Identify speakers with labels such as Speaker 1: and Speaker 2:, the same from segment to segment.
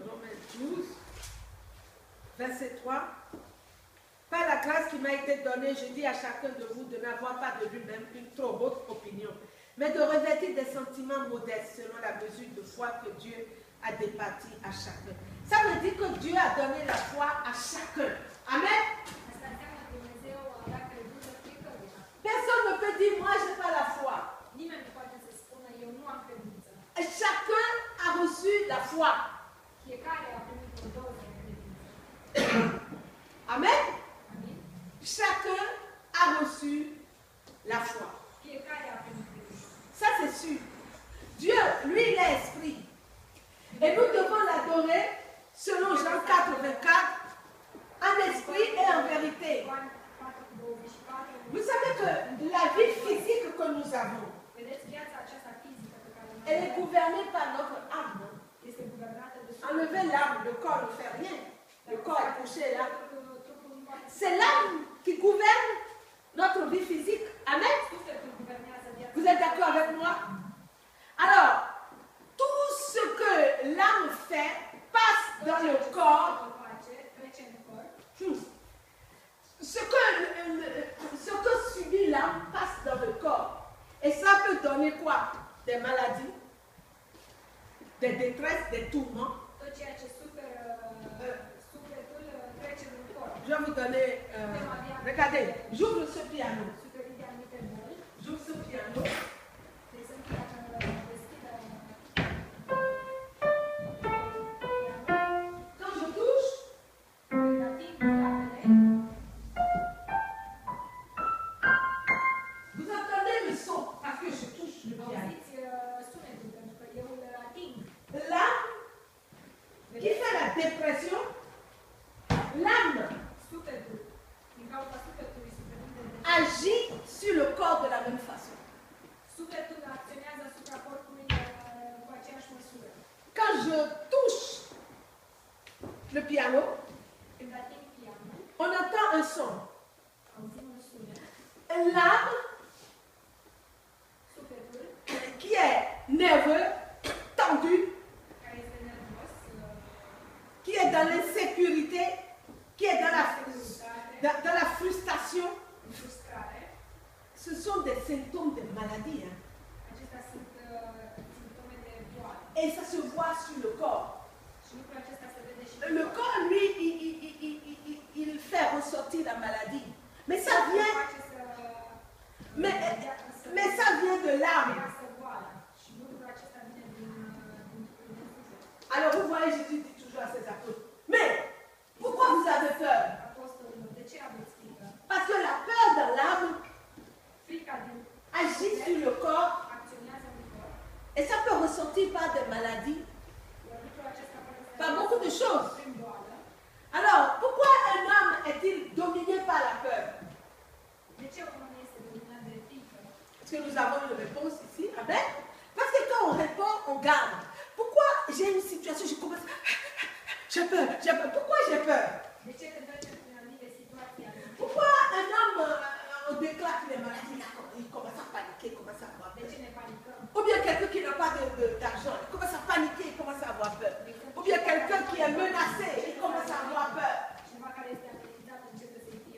Speaker 1: Romains 12, verset 3. Par la grâce qui m'a été donnée, je dis à chacun de vous de n'avoir pas de lui-même une trop haute opinion, mais de revêtir des sentiments modestes selon la mesure de foi que Dieu a départi à chacun. Ça veut dire que Dieu a donné la foi à chacun. Amen. Personne ne peut dire, moi, je n'ai pas la foi. Chacun a reçu la foi. Amen. Chacun a reçu la foi. Ça, c'est sûr. Dieu, lui, il est esprit. Et nous devons l'adorer selon Jean 4, 24, en esprit et en vérité. Vous savez que la vie physique que nous avons, elle est gouvernée par notre âme. Enlever l'âme, le corps ne fait rien. Le corps est couché là. C'est l'âme qui gouverne notre vie physique. Amen. Vous êtes d'accord avec moi? Alors, tout ce que l'âme fait passe dans le corps. Ce que subit l'âme passe dans le corps. Et ça peut donner quoi? Des maladies, des détresses, des tourments. Je vais vous donner, regardez, j'ouvre ce piano. J'ouvre ce piano. Quand je touche, vous entendez le son parce que je touche le piano. L'âme qui fait la dépression, l'âme agit sur le corps de la même façon. Quand je touche le piano, on entend un son. L'âme qui est nerveux, tendu, qui est dans l'insécurité, qui est dans la frustration, ce sont des symptômes de maladie. Et ça se voit sur le corps. Le corps, lui, il fait ressortir la maladie. Mais ça vient, mais ça vient de l'âme. Alors vous voyez, Jésus dit toujours à ses apôtres, mais pourquoi vous avez peur? Parce que la peur dans l'âme agit sur le corps et ça peut ressortir par des maladies, par beaucoup de choses. Alors, pourquoi un homme est-il dominé par la peur? Est-ce que nous avons une réponse ici? Amen. Parce que quand on répond, on garde. Pourquoi j'ai une situation, je commence, j'ai peur, pourquoi j'ai peur? Pourquoi un homme, on déclare qu'il est malade, il commence à paniquer, il commence à avoir peur? Ou bien quelqu'un qui n'a pas d'argent, il commence à paniquer, il commence à avoir peur. Ou bien quelqu'un qui est menacé, il commence à avoir peur.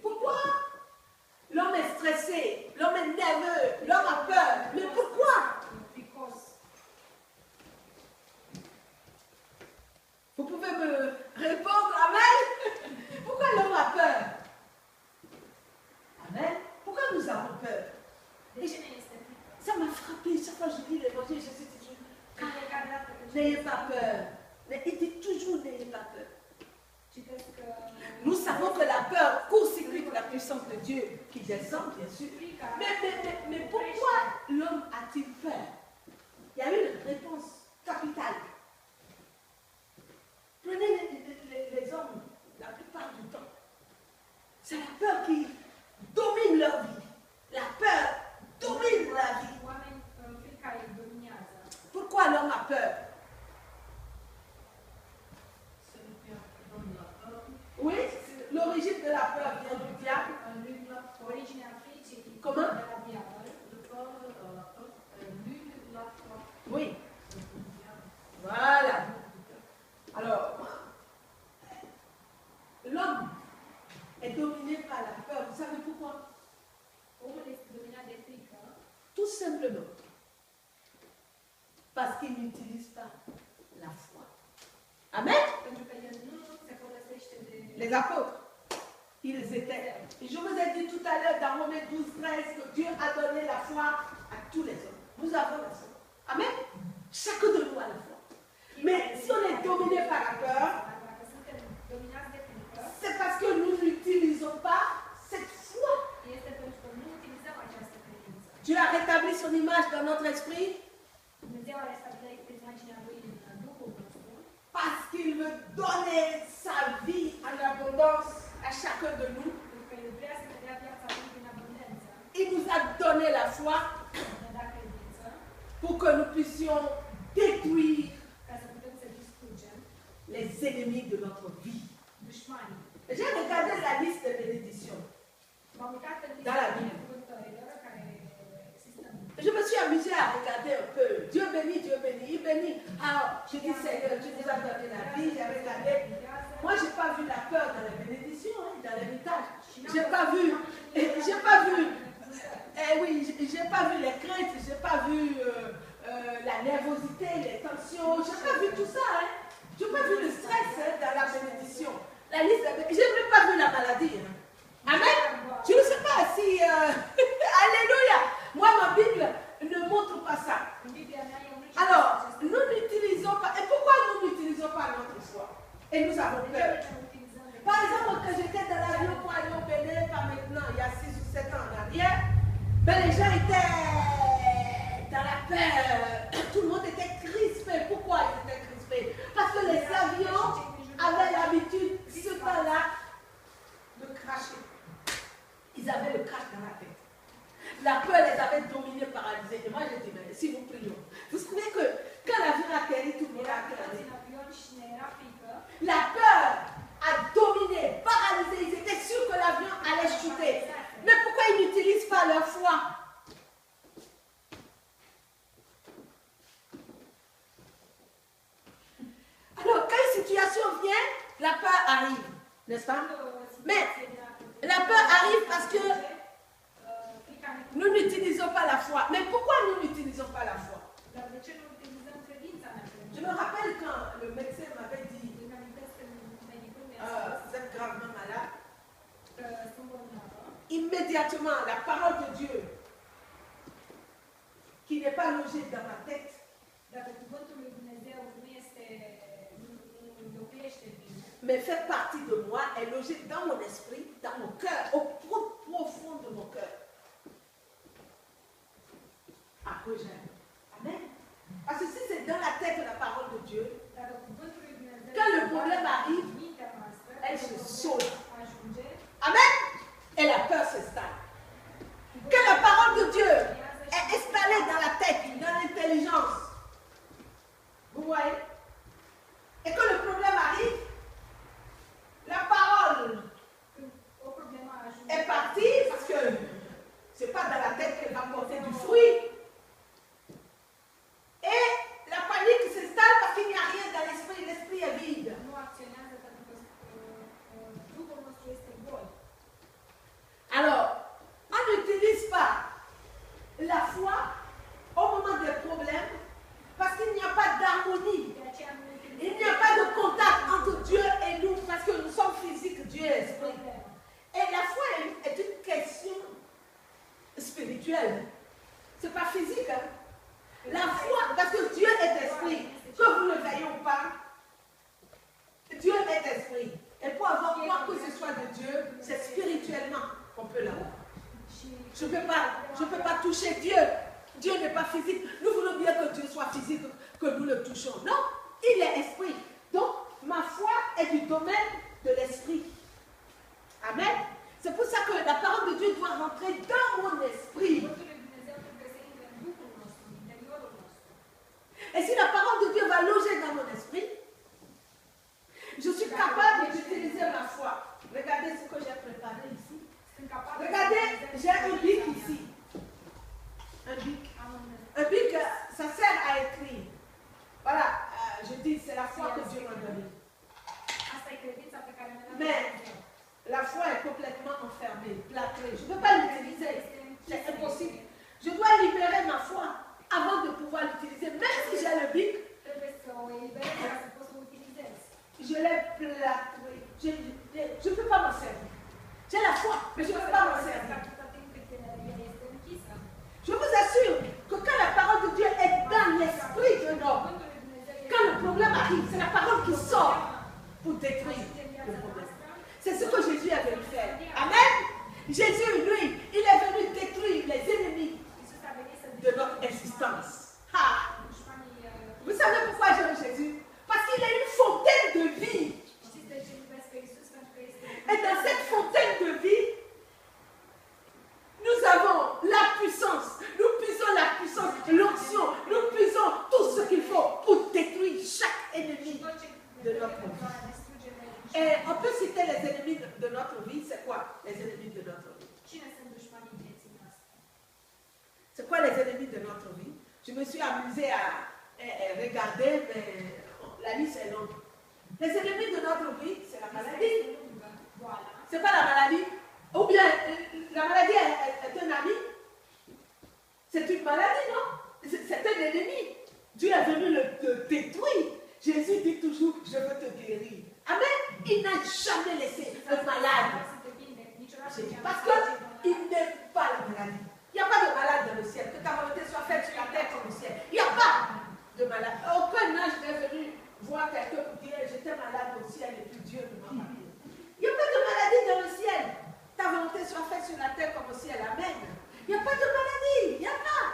Speaker 1: Pourquoi l'homme est stressé, l'homme est nerveux, l'homme a peur? Mais pourquoi? Vous pouvez me répondre, amen? Pourquoi l'homme a peur? Amen. Pourquoi nous avons peur? Et ça m'a frappé, chaque fois que je lis l'évangile, je dis toujours, n'ayez pas peur. Mais il dit toujours, n'ayez pas peur. Nous savons que la peur court-circuite la puissance de Dieu qui descend, bien sûr. Mais pourquoi l'homme a-t-il peur? Il y a une réponse capitale. Prenez les hommes, la plupart du temps. C'est la peur qui domine leur vie. La peur domine la vie. Pourquoi l'homme a peur? Oui, l'origine de la peur vient du diable. Comment? Oui. Voilà. Alors, Parce qu'ils n'utilisent pas la foi. Amen. Les apôtres, ils étaient. Et je vous ai dit tout à l'heure dans Romains 12, 13 que Dieu a donné la foi à tous les hommes. Nous avons la foi. Amen. Chacun de nous a la foi. Mais si on est dominé par la peur, c'est parce que nous n'utilisons pas cette foi. Dieu a rétabli son image dans notre esprit. Parce qu'il veut donner sa vie en abondance à chacun de nous. Il nous a donné la foi pour que nous puissions détruire les ennemis de notre vie. J'ai regardé la liste des bénédictions dans la Bible. Je me suis amusée à regarder un peu. Dieu bénit, il bénit. Alors, je dis Seigneur, tu nous as donné la vie, j'ai regardé. Moi, je n'ai pas vu la peur dans les bénédictions, dans l'héritage. J'ai pas vu, j'ai pas vu les craintes, j'ai pas vu la nervosité, les tensions, j'ai pas vu tout ça. J'ai pas vu le stress dans la bénédiction. La liste, j'ai même pas vu la maladie. Amen. Je ne sais pas si... Alléluia. Moi, ma Bible ne montre pas ça. Alors, nous n'utilisons pas... Et pourquoi nous n'utilisons pas notre foi? Et nous avons peur. Par exemple, quand j'étais dans l'avion pour aller au Bénin, pas maintenant, il y a 6 ou 7 ans en arrière, ben, les gens étaient dans la peur. Tout le monde était crispé. Pourquoi ils étaient crispés? Parce que les avions avaient l'habitude, ce temps-là, de cracher. Ils avaient le crash dans la tête. La peur les avait dominés, paralysés. Et moi, j'ai dit, mais si nous prions. Vous savez que quand l'avion atterrit, tout le monde a atterri. La peur a dominé, paralysé. Ils étaient sûrs que l'avion allait chuter. Mais pourquoi ils n'utilisent pas leur foi? Alors, quand une situation vient, la peur arrive. N'est-ce pas? Mais la peur arrive parce que nous n'utilisons pas la foi. Mais pourquoi nous n'utilisons pas la foi? Je me rappelle quand le médecin m'avait dit vous êtes gravement malade. Immédiatement, la parole de Dieu qui n'est pas logée dans ma tête mais fait partie de moi, est logée dans mon esprit, dans mon cœur, au profond de mon cœur. Après j'aime. Amen. Parce que si c'est dans la tête la parole de Dieu, quand le problème arrive, elle se sauve. Amen. Et la peur s'installe. Quand la parole de Dieu est installée dans la tête, dans l'intelligence, vous voyez, et que le problème arrive, la parole est partie parce que ce n'est pas dans la tête qu'elle va porter du fruit. Et la panique s'installe parce qu'il n'y a rien dans l'esprit. L'esprit est vide. Alors, on n'utilise pas la foi au moment des problèmes parce qu'il n'y a pas d'harmonie. Il n'y a pas de contact entre Dieu et nous parce que nous sommes physiques, Dieu est esprit. Et la foi est une question spirituelle. Ce n'est pas physique. Hein? La foi, parce que Dieu est esprit. Que vous le veuillez ou pas, Dieu est esprit. Et pour avoir quoi que ce soit de Dieu, c'est spirituellement qu'on peut l'avoir. Je ne peux pas toucher Dieu. Dieu n'est pas physique. Nous voulons bien que Dieu soit physique, que nous le touchons. Non, il est esprit. Donc, ma foi est du domaine de l'esprit. Amen. C'est pour ça que la parole de Dieu doit rentrer dans mon esprit. Et si la parole de Dieu va loger dans mon esprit, je suis capable d'utiliser ma foi. Regardez ce que j'ai préparé ici. Regardez, j'ai un bic ici. Un bic. Un bic, ça sert à écrire. Voilà, je dis, c'est la foi que Dieu m'a donnée. Mais la foi est complètement enfermée, plâtrée. Je ne peux pas l'utiliser. C'est impossible. Je dois libérer ma foi avant de pouvoir l'utiliser. Même si j'ai détruire le problème. C'est ce que Jésus est venu faire. Amen. Jésus, lui, il est venu détruire les ennemis de notre existence. Ah. Vous savez pourquoi j'aime Jésus? Parce qu'il est une fontaine de vie. Et dans cette fontaine de vie, nous avons la puissance. Nous puisons la puissance, l'onction. Nous puisons tout ce qu'il faut pour détruire chaque ennemi de notre vie. Et on peut citer les ennemis de notre vie. C'est quoi les ennemis de notre vie? C'est quoi les ennemis de notre vie? Je me suis amusée à regarder, mais la liste est longue. Les ennemis de notre vie, c'est la maladie. C'est pas la maladie. Ou bien la maladie est un ami. C'est une maladie, non? C'est un ennemi. Dieu est venu le détruire. Jésus dit toujours, je veux te guérir. Amen. Il n'a jamais laissé le malade. Parce qu'il n'aime pas la maladie. Il n'y a pas de malade dans le ciel. Que ta volonté soit faite sur la terre comme au ciel. Il n'y a pas de malade. Aucun âge n'est venu voir quelqu'un pour dire j'étais malade au ciel et puis Dieu ne m'a pas guéri. Il n'y a pas de maladie dans le ciel. Ta volonté soit faite sur la terre comme au ciel. Amen. Il n'y a pas de maladie. Il n'y a pas.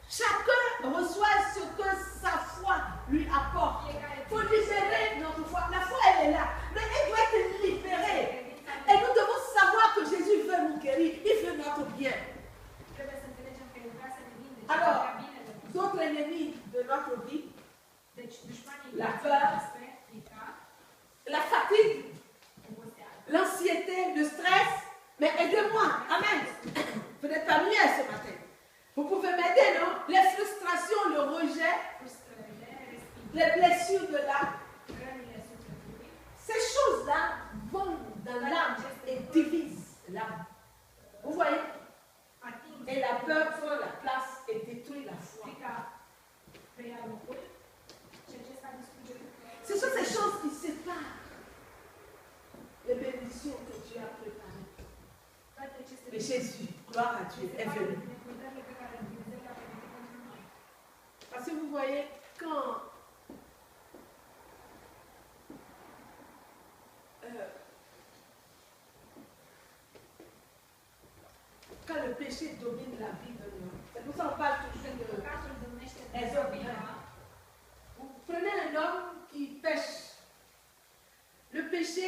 Speaker 1: Chacun reçoit ce que sa foi lui apporte. Il faut libérer notre foi. La foi, elle est là. Mais elle doit être libérée. Et nous devons savoir que Jésus veut nous guérir. Il veut notre bien. Alors, d'autres ennemis de notre vie, la peur, la fatigue, l'anxiété, le stress. Mais aidez-moi. Amen. Vous n'êtes pas mieux ce matin. Vous pouvez m'aider, non? Les frustrations, le rejet, les blessures de l'âme. Ces choses-là vont dans l'âme et divisent l'âme. Vous voyez? Et la peur prend la place et détruit la foi. Ce sont ces choses qui séparent les bénédictions que Dieu a préparées. Mais Jésus, gloire à Dieu, est venu. Parce que vous voyez, quand le péché domine la vie de l'homme. C'est pour ça qu'on parle toujours de les hommes. Vous prenez un homme qui pêche. Le péché